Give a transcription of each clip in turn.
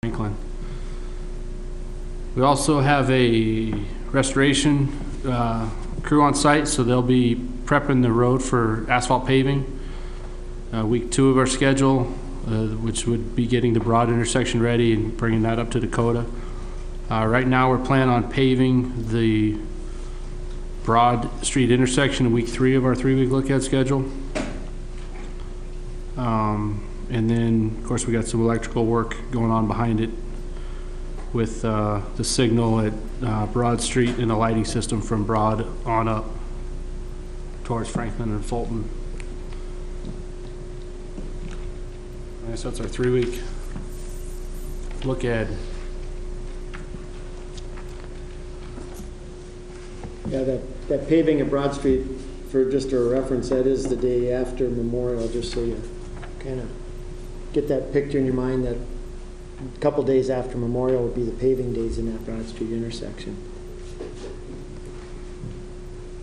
Franklin. We also have a restoration crew on site, so they'll be prepping the road for asphalt paving. Week 2 of our schedule, which would be getting the Broad intersection ready and bringing that up to Dakota. Right now we're planning on paving the Broad Street intersection in week 3 of our 3-week look-at schedule. And then, of course, we got some electrical work going on behind it with the signal at Broad Street and the lighting system from Broad on up towards Franklin and Fulton. I guess that's our 3-week look at. Yeah, that paving at Broad Street, for just a reference, that is the day after Memorial, just so you kind of get that picture in your mind that a couple days after Memorial would be the paving days in that Broad Street intersection.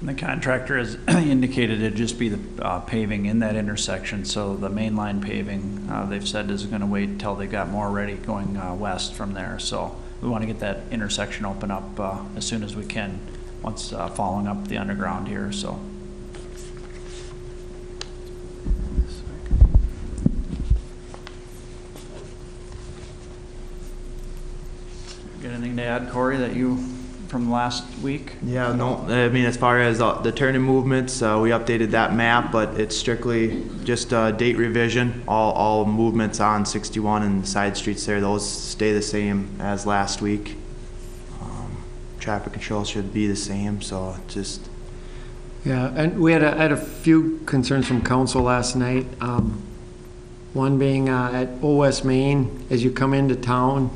The contractor has indicated it'd just be the paving in that intersection, so the mainline paving, they've said, is going to wait until they got more ready going west from there. So we want to get that intersection open up as soon as we can, once following up the underground here. So. Got anything to add, Corey, that you from last week? Yeah, no, I mean, as far as the turning movements, we updated that map, but it's strictly just a date revision. All movements on 61 and the side streets there, those stay the same as last week. Traffic control should be the same, so just. Yeah, and we had a few concerns from council last night. One being at Old West Main, as you come into town,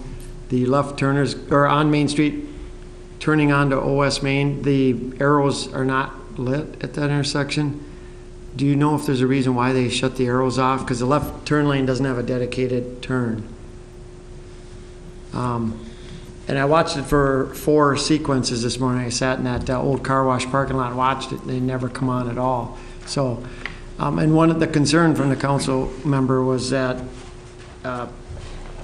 the left turners, or on Main Street, turning onto Old West Main, the arrows are not lit at that intersection. Do you know if there's a reason why they shut the arrows off? Because the left turn lane doesn't have a dedicated turn. And I watched it for 4 sequences this morning. I sat in that old car wash parking lot and watched it, and they never come on at all. So, and one of the concern from the council member was that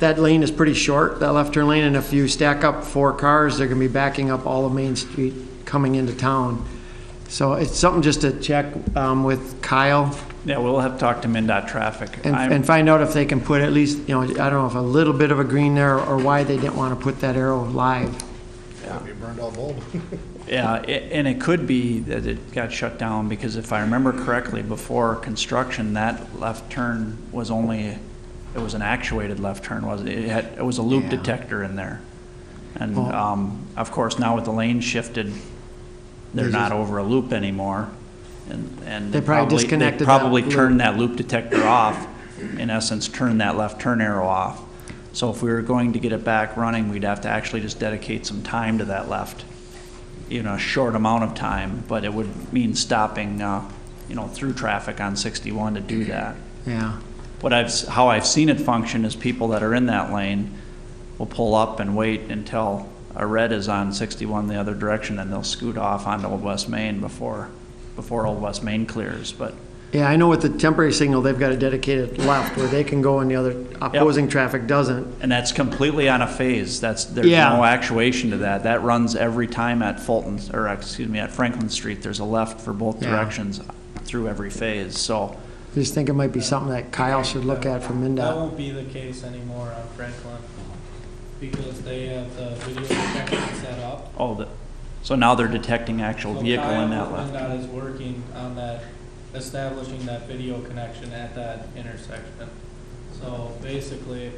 that lane is pretty short, that left turn lane, and if you stack up 4 cars, they're going to be backing up all of Main Street coming into town. So it's something just to check with Kyle. Yeah, we'll have to talk to MnDOT traffic. And find out if they can put at least, you know, I don't know if a little bit of a green there, or why they didn't want to put that arrow live. Yeah, be burned out bulb. Yeah, and it could be that it got shut down because if I remember correctly, before construction, that left turn was only, it was an actuated left turn, wasn't it? It was a loop detector in there. And of course, now with the lane shifted, they're not over a loop anymore. And they probably disconnected. They probably turned that loop detector off, in essence, turn that left turn arrow off. So if we were going to get it back running, we'd have to actually just dedicate some time to that left, you know, a short amount of time, but it would mean stopping, you know, through traffic on 61 to do that. Yeah. How I've seen it function is people that are in that lane will pull up and wait until a red is on 61 the other direction, and they'll scoot off onto Old West Main before Old West Main clears. But yeah, I know with the temporary signal, they've got a dedicated left where they can go and the other opposing traffic doesn't. And that's completely on a phase. There's no actuation to that. That runs every time at Fulton, or excuse me, at Franklin Street. There's a left for both directions through every phase. So I just think it might be something that Kyle should look at from MnDOT. That won't be the case anymore on Franklin because they have the video detection set up. Oh, so now they're detecting actual vehicle in that left. MnDOT is working on that, establishing that video connection at that intersection. So basically,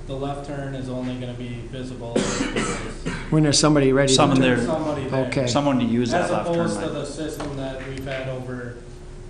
the left turn is only going to be visible when there's somebody ready. Somebody there. Okay. Someone to use that left turn lane. As opposed to the system that we've had over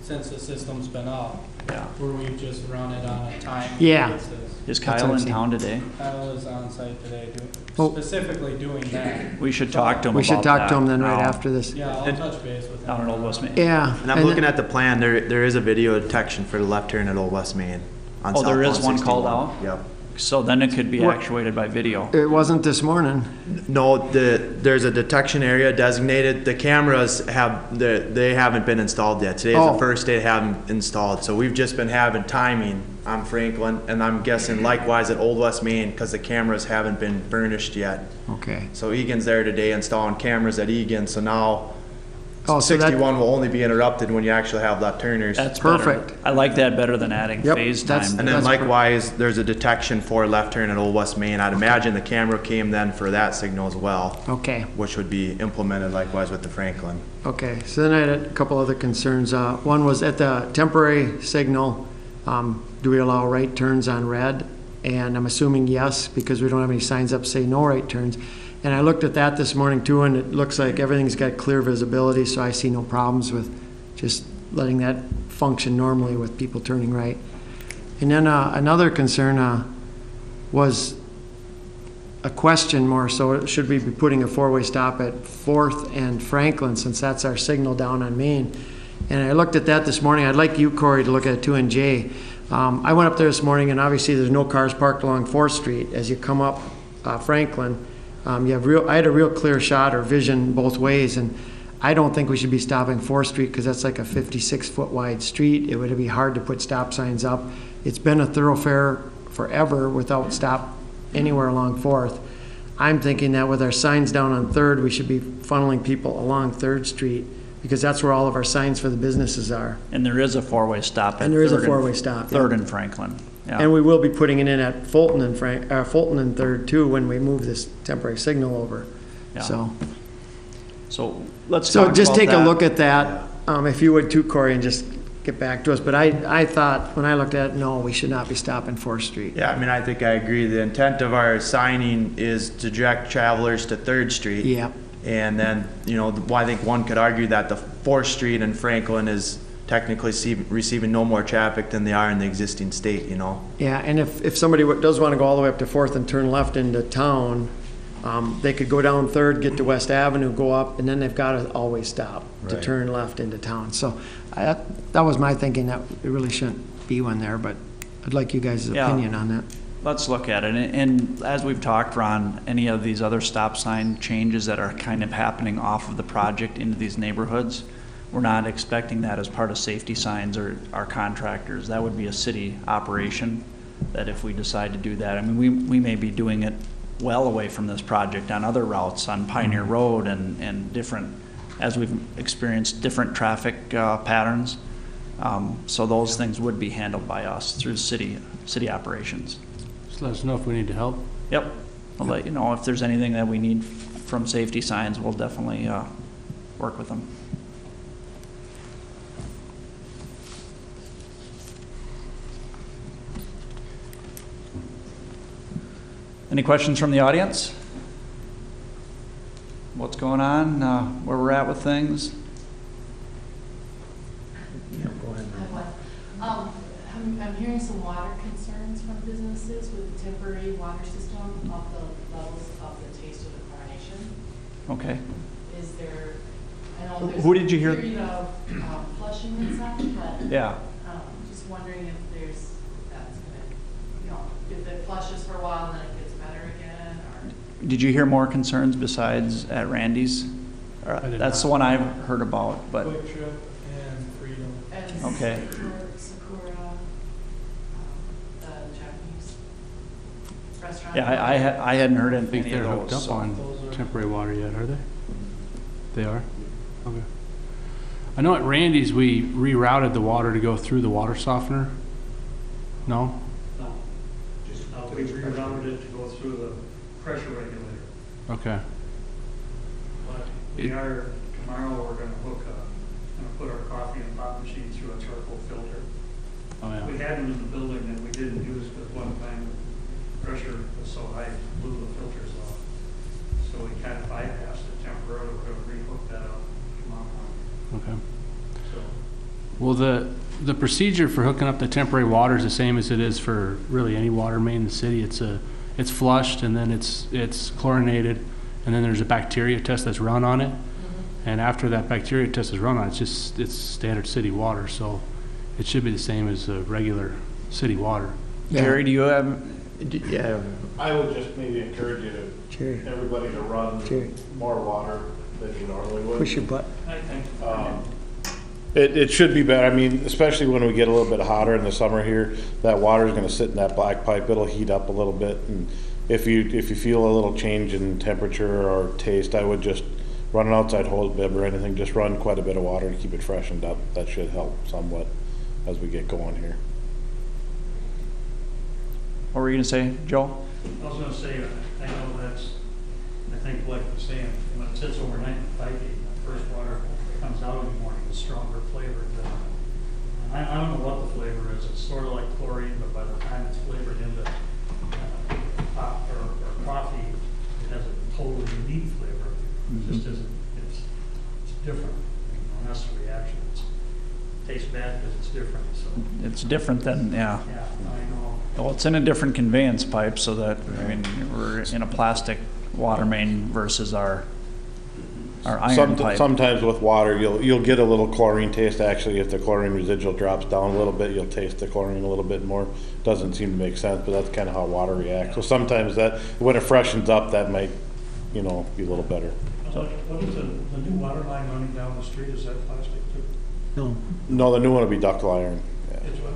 since the system's been up. Yeah. Where we've just run it on a time basis. Is Kyle in town today? Kyle is on site today, specifically doing that. We should talk to him. We should talk to him then right after this. Yeah, I'll touch base with him. Down at Old West Main. Yeah. And I'm looking at the plan. There is a video detection for the left turn at Old West Main. On there is one 61. called out? Yep. So then it could be actuated by video. It wasn't this morning. No, there's a detection area designated. The cameras they haven't been installed yet. Today is the first day they haven't installed. So we've just been having timing on Franklin, and I'm guessing likewise at Old West Main, because the cameras haven't been burnished yet. Okay. So Egan's there today installing cameras at Egan, so now Oh, so that, 61 will only be interrupted when you actually have left turners. That's better. Perfect. I like that better than adding Yep, phase that's- time. And then That's likewise, there's a detection for left turn at Old West Main. I'd imagine the camera came then for that signal as well, okay. which would be implemented likewise with the Franklin. Okay, so then I had a couple other concerns. One was at the temporary signal, do we allow right turns on red? And I'm assuming yes, because we don't have any signs up say no right turns. And I looked at that this morning too, and it looks like everything's got clear visibility, so I see no problems with just letting that function normally with people turning right. And then another concern was a question more, so should we be putting a four-way stop at 4th and Franklin, since that's our signal down on Main? And I looked at that this morning. I'd like you, Corey, to look at it too, and Jay. I went up there this morning, and obviously there's no cars parked along 4th Street. As you come up Franklin, I had a real clear shot or vision both ways, and I don't think we should be stopping 4th Street because that's like a 56-foot wide street. It would be hard to put stop signs up. It's been a thoroughfare forever without stop anywhere along 4th. I'm thinking that with our signs down on 3rd, we should be funneling people along 3rd Street because that's where all of our signs for the businesses are. And there is a four-way stop at And there is a 3rd four-way stop. Third and Franklin. Yeah. And we will be putting it in at Fulton and Fulton and 3rd too when we move this temporary signal over. Yeah. So Let's So talk just about take a that. look at that, if you would too, Corey, and just get back to us. But I thought, when I looked at it, no, we should not be stopping 4th Street. Yeah, I mean, I think I agree. The intent of our signing is to direct travelers to 3rd Street. Yeah, And then, I think one could argue that the 4th Street in Franklin is technically receiving no more traffic than they are in the existing state, yeah, and if somebody does want to go all the way up to 4th and turn left into town, they could go down 3rd, get to West Avenue, go up, and then they've got to always stop to Right. turn left into town. So that was my thinking, that there really shouldn't be one there, but I'd like you guys' Yeah. opinion on that. Let's look at it. And as we've talked, Ron, any of these other stop sign changes that are kind of happening off of the project into these neighborhoods, we're not expecting that as part of safety signs or our contractors. That would be a city operation, that if we decide to do that, I mean, we may be doing it well away from this project on other routes on Pioneer Road and different, as we've experienced different traffic patterns. So those things would be handled by us through city operations. Just let us know if we need to help. Yep. I'll let you know if there's anything that we need from safety signs. We'll definitely work with them. Any questions from the audience? What's going on? Where we're at with things? I'm hearing some water concerns from businesses with the temporary water system of the levels of the Taste of the Coronation. Okay. Is there, I know there's. Who did you hear? Period of flushing and such, but. Yeah. Just wondering if that's gonna, if it flushes for a while and then it gets better again, or. Did you hear more concerns besides at Randy's? did That's the one I've heard about, but, Quick Trip and Freedom. And Okay. Sakura, the Japanese restaurant. yeah, I hadn't heard I think any of they're hooked those. up so- on temporary water yet, are they? They are? Okay. I know at Randy's, we rerouted the water to go through the water softener. No? No, we rerouted it to go through the pressure regulator. Okay. But tomorrow we're gonna put our coffee and pop machine through a charcoal filter. Oh, We yeah. had them in the building that we didn't use, but one time the pressure was so high, it blew the filters off. So we kind of bypassed it temporarily, we're gonna rehook that up tomorrow morning. Okay. So, Well, the procedure for hooking up the temporary water is the same as it is for really any water main in the city. It's flushed and then it's chlorinated, and then there's a bacteria test that's run on it. And after that bacteria test is run on it, it's standard city water, so it should be the same as regular city water. Jerry, do you have, Yeah. I would just maybe encourage Jerry, everybody to run Jerry. more water than you normally would. push your butt. I think, It should be better. I mean, especially when we get a little bit hotter in the summer here, that water is gonna sit in that black pipe. It'll heat up a little bit. And if you feel a little change in temperature or taste, I would just run an outside hose bib or anything. Just run quite a bit of water to keep it freshened up. That should help somewhat as we get going here. What were you gonna say, Joe? I was gonna say, I know that's, I think like you're saying, when it sits overnight in the piping, the first water comes out in the morning with stronger flavor than, I don't know what the flavor is, it's sort of like chlorine, but by the time it's flavored into pop or coffee, it has a totally unique flavor. It just isn't, it's different, and that's the reaction. It tastes bad because it's different, so. It's different than, yeah. Yeah, I know. Well, it's in a different conveyance pipe, so that, I mean, we're in a plastic water main versus our iron pipe. Sometimes with water, you'll get a little chlorine taste. Actually, if the chlorine residual drops down a little bit, you'll taste the chlorine a little bit more. Doesn't seem to make sense, but that's kind of how water reacts. So sometimes that, when it freshens up, that might, be a little better. What is the new water line running down the street, is that plastic too? No. No, the new one will be ductile iron. Yeah. It's what?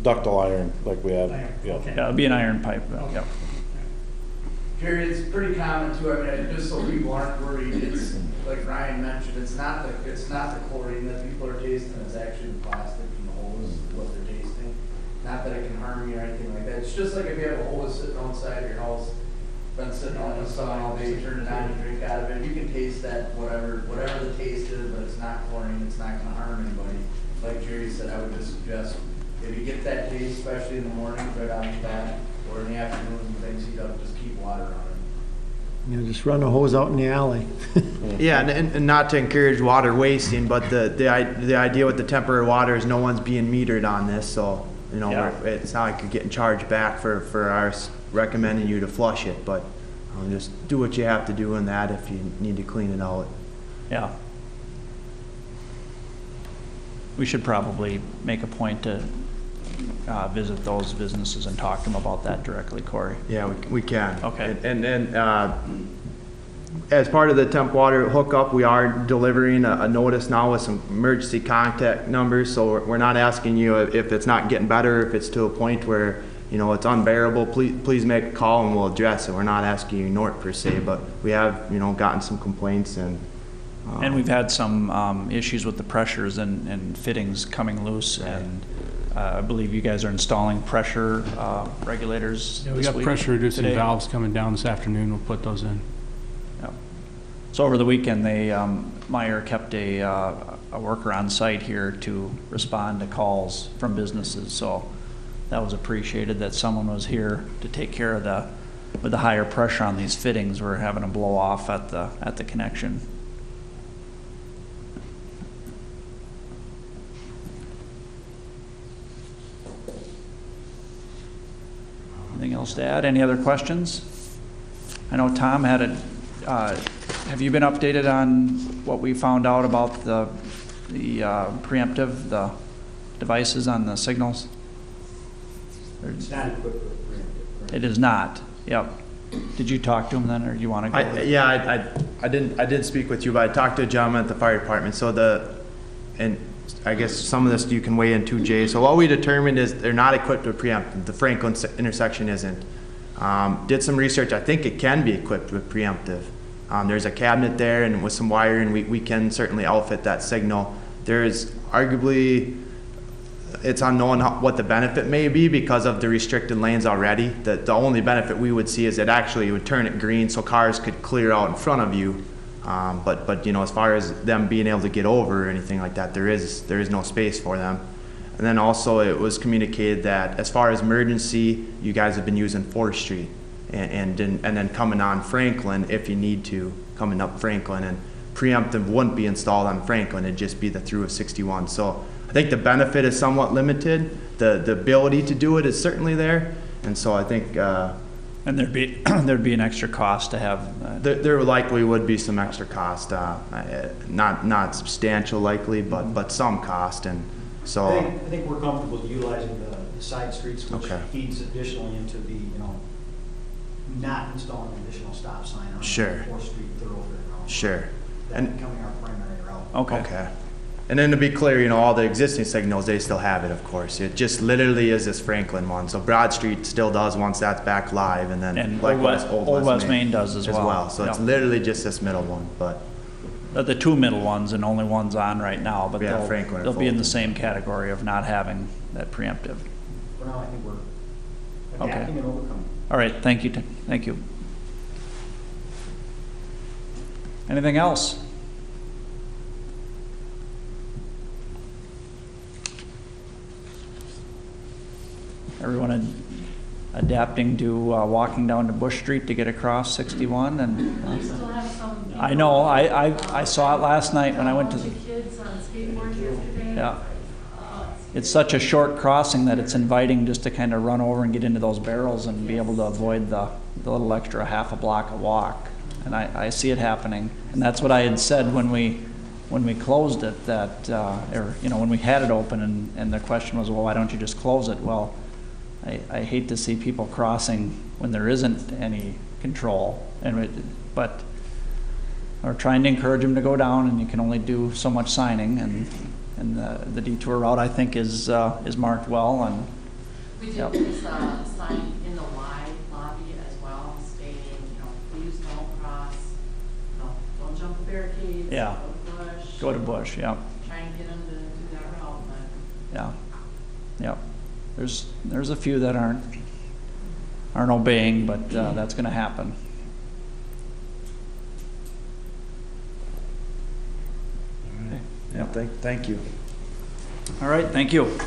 Ductile iron, like we have. Iron, Yeah. okay. Yeah, it'd be an iron pipe, Okay. yeah. Jerry, it's pretty common too, I mean, just so people aren't worried, it's, like Ryan mentioned, it's not the chlorine that people are tasting, it's actually the plastic from the hose, what they're tasting. Not that it can harm you or anything like that, it's just like if you have a hose sitting outside your house, been sitting out in the sun all day, you turn it on and drink out of it, you can taste that, whatever the taste is, but it's not chlorine, it's not gonna harm anybody. Like Jerry said, I would just suggest, if you get that taste, especially in the morning, right on the bat, or in the afternoon when things heat up, just keep water running. Just run a hose out in the alley. Yeah, and not to encourage water wasting, but the idea with the temporary water is no one's being metered on this, so, Yeah. it's not like you're getting charged back for our recommending you to flush it, but just do what you have to do in that if you need to clean it out. Yeah. We should probably make a point to visit those businesses and talk to them about that directly, Corey. Yeah, we can. Okay. And as part of the temp water hookup, we are delivering a notice now with some emergency contact numbers. So we're not asking you if it's not getting better, if it's to a point where, it's unbearable, please make a call and we'll address it. We're not asking you to ignore it per se, but we have, gotten some complaints and. And we've had some issues with the pressures and fittings coming loose, and I believe you guys are installing pressure regulators Yeah, we this got week, pressure reducing today. valves coming down this afternoon. We'll put those in. Yep. So over the weekend, Meyer kept a worker on site here to respond to calls from businesses. So that was appreciated that someone was here to take care of with the higher pressure on these fittings. We're having a blow off at the connection. Anything else to add? Any other questions? I know Tom had have you been updated on what we found out about the preemptive, the devices on the signals? It's not equipped with preemptive. It is not, yep. Did you talk to him then, or do you want to go? I didn't speak with you, but I talked to a gentleman at the fire department. So and I guess some of this you can weigh in too, Jay. So what we determined is they're not equipped with preemptive. The Franklin intersection isn't. Did some research. I think it can be equipped with preemptive. There's a cabinet there, and with some wiring, we can certainly outfit that signal. There's arguably, it's unknown what the benefit may be because of the restricted lanes already. The only benefit we would see is it actually would turn it green so cars could clear out in front of you. But as far as them being able to get over or anything like that, there is no space for them. And then also it was communicated that as far as emergency, you guys have been using 4th Street and then coming on Franklin if you need to, coming up Franklin, and preemptive wouldn't be installed on Franklin, it'd just be the through of 61. So I think the benefit is somewhat limited. The ability to do it is certainly there. And so I think And there'd be an extra cost to have. there likely would be some extra cost, not substantial likely, but some cost, and so. I think we're comfortable utilizing the side streets, which Okay. feeds additionally into the, not installing an additional stop sign on Sure. 4th Street thoroughfare. Sure. That And- becoming our primary route. Okay. Okay. And then to be clear, you know, all the existing signals, they still have it, of course. It just literally is this Franklin one. So Broad Street still does once that's back live, and then And likewise Old West Main does as well. So it's Yep. literally just this middle one, but The two middle ones and only one's on right now, but Yeah, Franklin or they'll be in the Fulton. same category of not having that preemptive. For now, I think we're Okay. adapting and overcoming. All right, thank you, thank you. Anything else? Everyone adapting to walking down to Bush Street to get across 61 and, You still have some people. I know, I saw it last night when I went to A bunch of kids on skateboards yesterday. Yeah. Oh, It's such a short crossing that it's inviting just to kind of run over and get into those barrels and be able to avoid the little extra half a block of walk. And I see it happening. And that's what I had said when we closed it, that, or, you know, when we had it open and the question was, well, why don't you just close it? Well, I hate to see people crossing when there isn't any control. But we're trying to encourage them to go down, and you can only do so much signing, and the detour route, I think, is marked well, and We Yep. did place a sign in the Y lobby as well, stating, you know, please don't cross, you know, don't jump the barricades. Yeah. Go to Bush. go to Bush, yeah, Try and get them to do that route, but yeah, yeah. There's a few that aren't obeying, but that's gonna happen. Okay, yeah. thank you. All right, thank you.